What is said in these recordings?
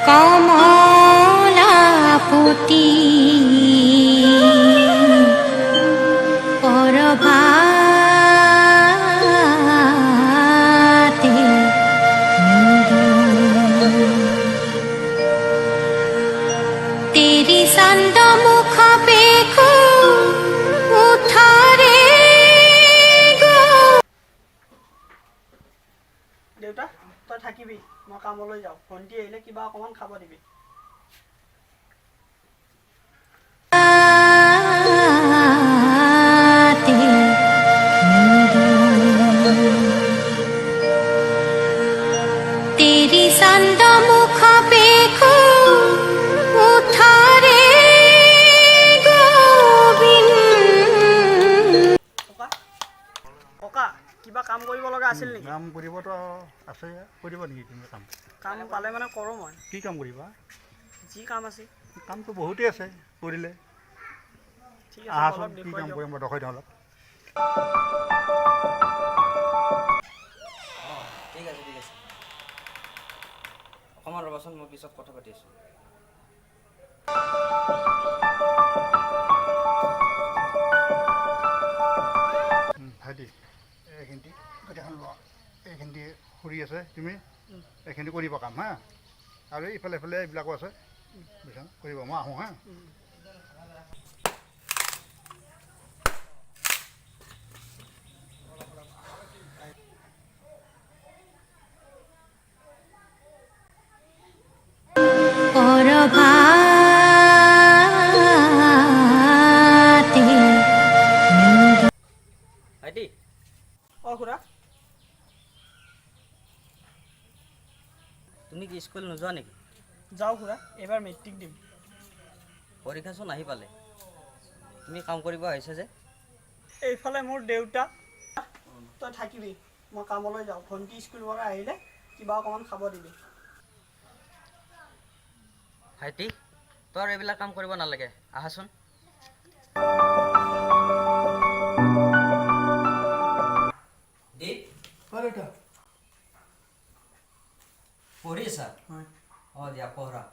কমলাপতি পরভাতে তেরি চন্দ মুখ পেখো উঠারে দেউতা তই থাকিবি মই কামলৈ যাওঁ ভণ্টি আহিলে কিবা অকণমান খাব দিবি तेरी चंद मुख पेखो उठारे ককা কিবা কাম কৰিব লগা আছিল নেকি কাম কৰিবতো আছে কৰিব নেকি তুমি কাম কাম পালে মানে কৰোঁ মই কি কাম কৰিবা যি কাম আছে কামটো বহুতেই আছে কৰিলে ঠিক আছে আহাচোন অলপ কি দেখুৱাই কাম দিয়ক কৰিম মই দেখুৱাই দিওঁ অলপ ঠিক আছে অকণমান ৰ'বাচোন মই পিছত কথা পাতি আছোঁ ভাইটি এইখিনি গোটেইখন লোৱা এইখিনি সৰি আছে তুমি এইখিনি কৰিবা কাম হা আৰু ইফালে ইফালে এইবিলাকো আছে বুজিছা কৰিবা মই আহোঁ হা পৰভাতে ভাইটি অঁ খুৰা তুমি কি স্কুল নোযোৱা নেকি যাওঁ খুৰা এইবাৰ মেট্ৰিক দিম পৰীক্ষাচোন আহি পালে তুমি কাম কৰিব আহিছা যে এইফালে মোৰ দেউতা তই থাকিবি মই কামলৈ যাওঁ ভণ্টি স্কুলৰ পৰা আহিলে কিবা অকণমান খাব দিবি ভাইটি তই আৰু এইবিলাক কাম কৰিব নালাগে আহাচোন পঢ়ি আছা অঁ দিয়া পঢ়া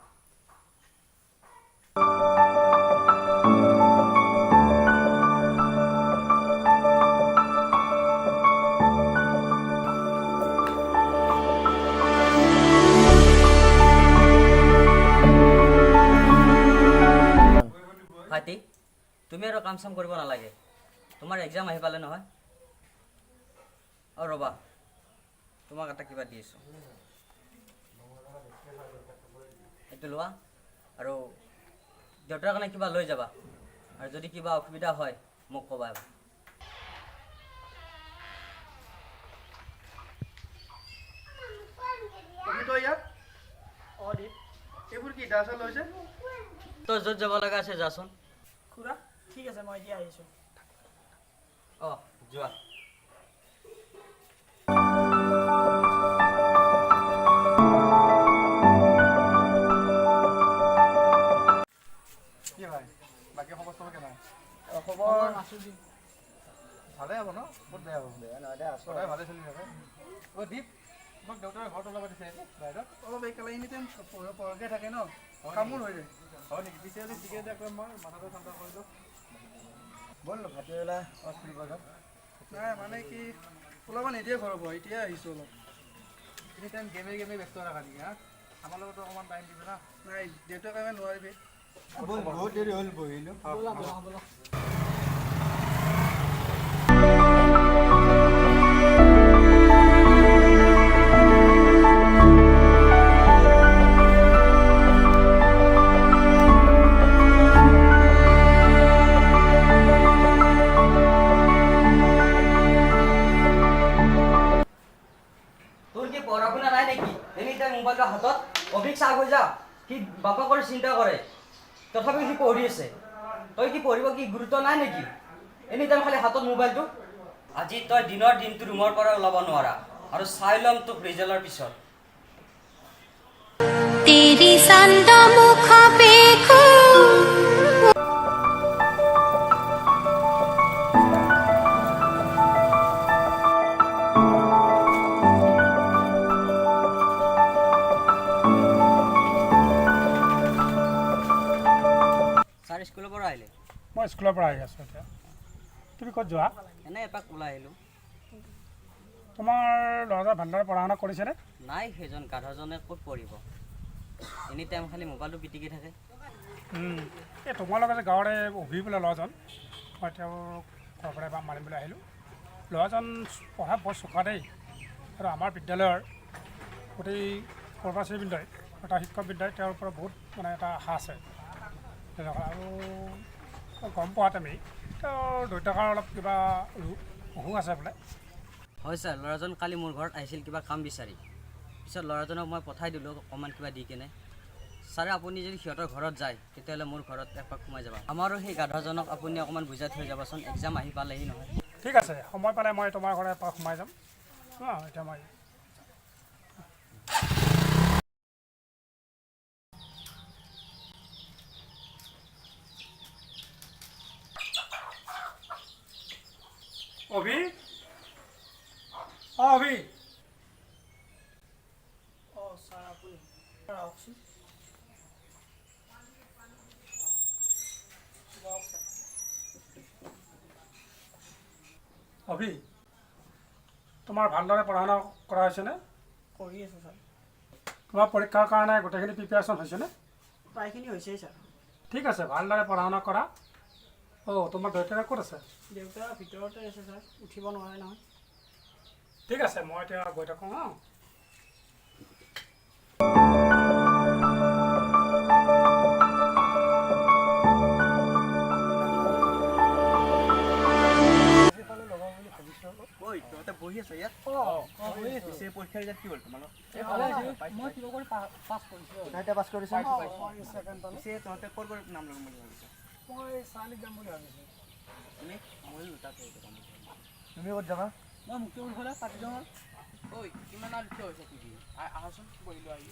ভাইটি তুমি আৰু কাম চাম কৰিব নালাগে তোমাৰ এক্সাম আহি পালে নহয় অঁ ৰ'বা তোমাক এটা কিবা দি আছোঁ এইটো লোৱা আৰু দেউতাৰ কাৰণে কিবা লৈ যাবা আৰু যদি কিবা অসুবিধা হয় মোক ক'বা ইয়াত অঁ দি এইবোৰ কি দাচা লৈছে তই য'ত যাব লগা আছে যাচোন খুৰা ঠিক আছে মই এতিয়া আহিছোঁ অঁ যোৱা কি ভাই বাকী খবৰ চবৰ কেনে খবৰ আছোঁ দি ভালে হ'ব ন বহুত বেয়া হ'ব বেয়া নহয় দে আছোঁ সদায় ভালে চলি থাকে অ' দীপ তোমাক দেউতাৰে ঘৰত ওলাব দিছে বাইদেউ অলপ একেলগে এনি টাইম পঢ়াকৈ থাকে ন কামোৰ হৈ যায় হয় নেকি পিছে ঠিকে দিয়ক মই মাথাটো ঠাণ্ডা কৰি দিওঁ ব'ল ভাটিবেলা ফুৰিব যাম নাই মানে কি ওলাব নিদিয়ে ঘৰৰ পৰা এতিয়া আহিছোঁ অলপ এনি টাইম গেমে ব্যস্ত ৰাখা নেকি হা আমাৰ লগতো অকণমান টাইম দিবি না নাই দেউতাৰ কাৰণে নোৱাৰিবি বহুত দেৰি হ'ল বহিলোঁ তোৰ কি পঢ়া শুনা নাই নেকি এনি টাইম মোবাইলৰ হাতত অভিক চাহ হৈ যা সি বাপাকৰ চিন্তা কৰে তথাপিও সি পঢ়ি আছে তই কি পঢ়িব কি গুৰুত্ব নাই নেকি এনি টাইম খালি হাতত মোবাইলটো আজি তই দিনৰ দিনটো ৰুমৰ পৰা ওলাব নোৱাৰা আৰু চাই ল'ম তোক ৰিজাল্টৰ পিছত तेरी चंद मुख पेखो আহিলে মই স্কুলৰ পৰা আহি আছোঁ এতিয়া তুমি ক'ত যোৱা এনেই এপাক ওলাই আহিলোঁ তোমাৰ ল'ৰাটোৱে ভালদৰে পঢ়া শুনা কৰিছেনে নাই সেইজন গাধজনে ক'ত পঢ়িব এনি টাইম খালি মোবাইলটো পিটিকি থাকে এই তোমালোকে যে গাঁৱৰে অভি বোলে ল'ৰাজন মই তেওঁৰ ঘৰৰ পৰা এবাৰ মাৰিম বুলি আহিলোঁ ল'ৰাজন পঢ়া বৰ চোকা দেই আৰু আমাৰ বিদ্যালয়ৰ গোটেই কৰ্মচাৰীবৃন্দই এটা শিক্ষকবৃন্দই তেওঁৰ ওপৰত বহুত মানে এটা আশা আছে তেনেকুৱা আৰু গম পোৱাত আমি তেওঁৰ দেউতাকৰ অলপ কিবা অসুখ আছে বোলে হয় ছাৰ ল'ৰাজন কালি মোৰ ঘৰত আহিছিল কিবা কাম বিচাৰি পিছত ল'ৰাজনক মই পঠাই দিলোঁ অকণমান কিবা দি কেনে ছাৰে আপুনি যদি সিহঁতৰ ঘৰত যায় তেতিয়াহ'লে মোৰ ঘৰত এপাক সোমাই যাব আমাৰো সেই গাধাজনক আপুনি অকণমান বুজাই থৈ যাবচোন এক্সাম আহি পালেহি নহয় ঠিক আছে সময় পালে মই তোমাৰ ঘৰত এপাক সোমাই যাম এতিয়া মই অভি অভি ছাৰ আপুনি আহকচোন অভি তোমাৰ ভালদৰে পঢ়া শুনা কৰা হৈছেনে কৰি আছোঁ ছাৰ তোমাৰ পৰীক্ষাৰ কাৰণে গোটেইখিনি প্ৰিপেৰেশ্যন হৈছেনে প্ৰায়খিনি হৈছেই ছাৰ ঠিক আছে ভালদৰে পঢ়া শুনা কৰা তোমাৰ দেউতাকে ক'ত আছে দেউতা ভিতৰতে আছে ছাৰ উঠিব নোৱাৰে নহয় ঠিক আছে মই এতিয়া গৈ থাকোঁ বহি আছে ইয়াত পৰীক্ষা ৰিজাল্ট কি হ'ল তোমালোক মই কিবা কৰি পাছ কৰিছোঁ পাছ কৰিছা তহঁতে ক'ত ক'ত নাম ল'ম বুলি ভাবিছা মই চাৰিআলিত যাম বুলি ভাবিছোঁ তুমি তুমি ক'ত যাবা মই মুক্তিপুৰ ফালে পাতি যাওঁ ঐ কিমান আৰু কিয় হৈছে টিভি আহাচোন বহিলোঁ আহি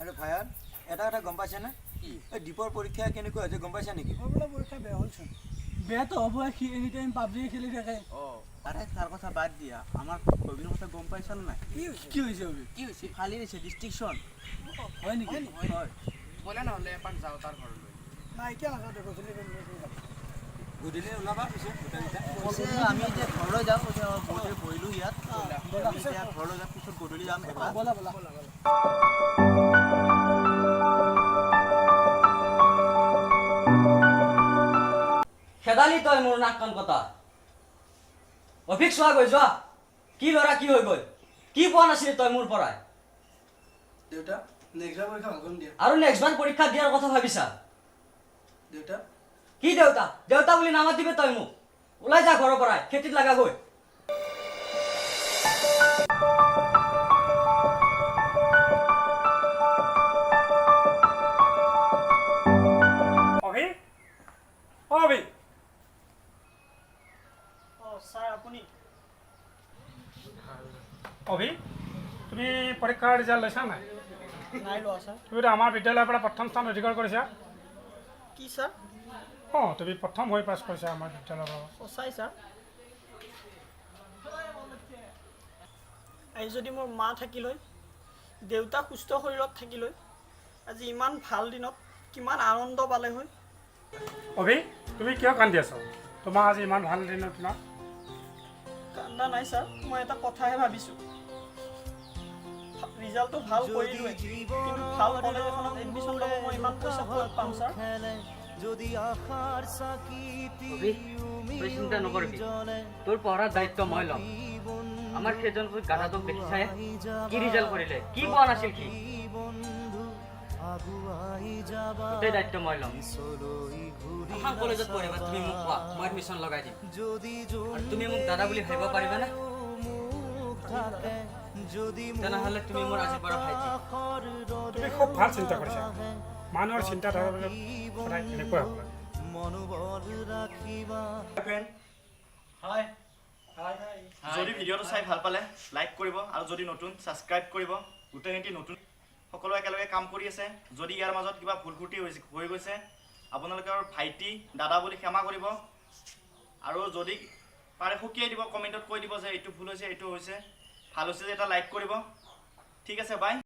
আৰু ভায়াত এটা কথা গম পাইছেনে এই দীপৰ পৰীক্ষা কেনেকুৱা হৈছে গম পাইছা নেকি পৰীক্ষা বেয়া হ'লচোন বেয়াটো হ'ব সি এনি টাইম পাবজি খেলি থাকে আৰে তাৰ কথা বাদ দিয়া আমাৰ অভিৰ কথা গম পাইছানে নাই কি হৈছে অভি কি হৈছে ফালি দিছে ডিষ্ট্ৰিকশ্যন হয় নেকি হয় বলে নহ'লে এপাক যাওঁ তাৰ ঘৰলৈ নাই এতিয়া নাযাওঁ দেখোন গধূলি ওলাবা পিছে আমি এতিয়া ঘৰলৈ যাওঁ বহুতে বহিলোঁ ইয়াত আমি এতিয়া ঘৰলৈ যাম পিছত গধূলি যাম এবাৰ ব'লা ব'লা খেদালি তই মোৰ নাক কাণ কটা অভিক চোৱা গৈ যোৱা কি ল'ৰা কি হৈ গ'ল কি পোৱা নাছিলি তই মোৰ পৰাই দেউতা নেক্সট পৰীক্ষা ভালকৈ দিয়া আৰু নেক্সটবাৰ পৰীক্ষা দিয়াৰ কথা ভাবিছা দেউতা কি দেউতা দেউতা বুলি নামাতিবি তই মোক ওলাই যা ঘৰৰ পৰাই খেতিত লাগা গৈ অভি অভি ছাৰ আপুনি অভি তুমি পৰীক্ষাৰ ৰিজাল্ট লৈছা নাই নাই লোৱা ছাৰ তুমিতো আমাৰ বিদ্যালয়ৰ পৰা প্ৰথম স্থান অধিকাৰ কৰিছা কি ছাৰ তুমি প্ৰথম হৈ পাছ কৰিছা আমাৰ বিদ্যালয়ৰ পৰা সঁচাই ছাৰ আজি যদি মোৰ মা থাকিলৈ দেউতা সুস্থ শৰীৰত থাকিলৈ আজি ইমান ভাল দিনত কিমান আনন্দ পালে হয় অভি তুমি কিয় কান্দি আছ তোমাক আজি ইমান ভাল দিনত তোমাক কান্দা নাই ছাৰ মই এটা কথাহে ভাবিছোঁ ৰিজাল্টটো ভাল কৰিলোৱে কিন্তু ভাল কলেজ এখনত এডমিশ্যন ল'ব মই ইমান পইচা ক'ত পাম ছাৰ তই চিন্তা নকৰিবি তোৰ পঢ়াৰ দায়িত্ব মই ল'ম আমাৰ সেইজন গাধাটোক দেখিছাই কি ৰিজাল্ট কৰিলে কি পোৱা নাছিল কি গোটেই দায়িত্ব মই ল'ম এখন কলেজত পঢ়িবা তুমি মোক কোৱা মই এডমিশ্যন লগাই দিম আৰু তুমি মোক দাদা বুলি ভাবিব পাৰিবানে তেনেহ'লে তুমি মোৰ আজিৰ পৰা ভাইটি তুমি খুব ভাল চিন্তা কৰিছা মানুহৰ চিন্তাধাৰাবিলাক সদায় এনেকুৱা হ'ব লাগে হয় যদি ভিডিঅ'টো চাই ভাল পালে লাইক কৰিব আৰু যদি নতুন ছাবস্ক্ৰাইব কৰিব গোটেইখিনি নতুন সকলো একেলগে কাম কৰি আছে যদি ইয়াৰ মাজত কিবা ভুল ত্ৰুটি হৈ গৈছে আপোনালোকৰ ভাইটি দাদা বুলি ক্ষমা কৰিব আৰু যদি পাৰে সুকিয়াই দিব কমেণ্টত কৈ দিব যে এইটো ভুল হৈছে এইটো হৈছে ভাল হৈছে যে এটা লাইক কৰিব ঠিক আছে বাই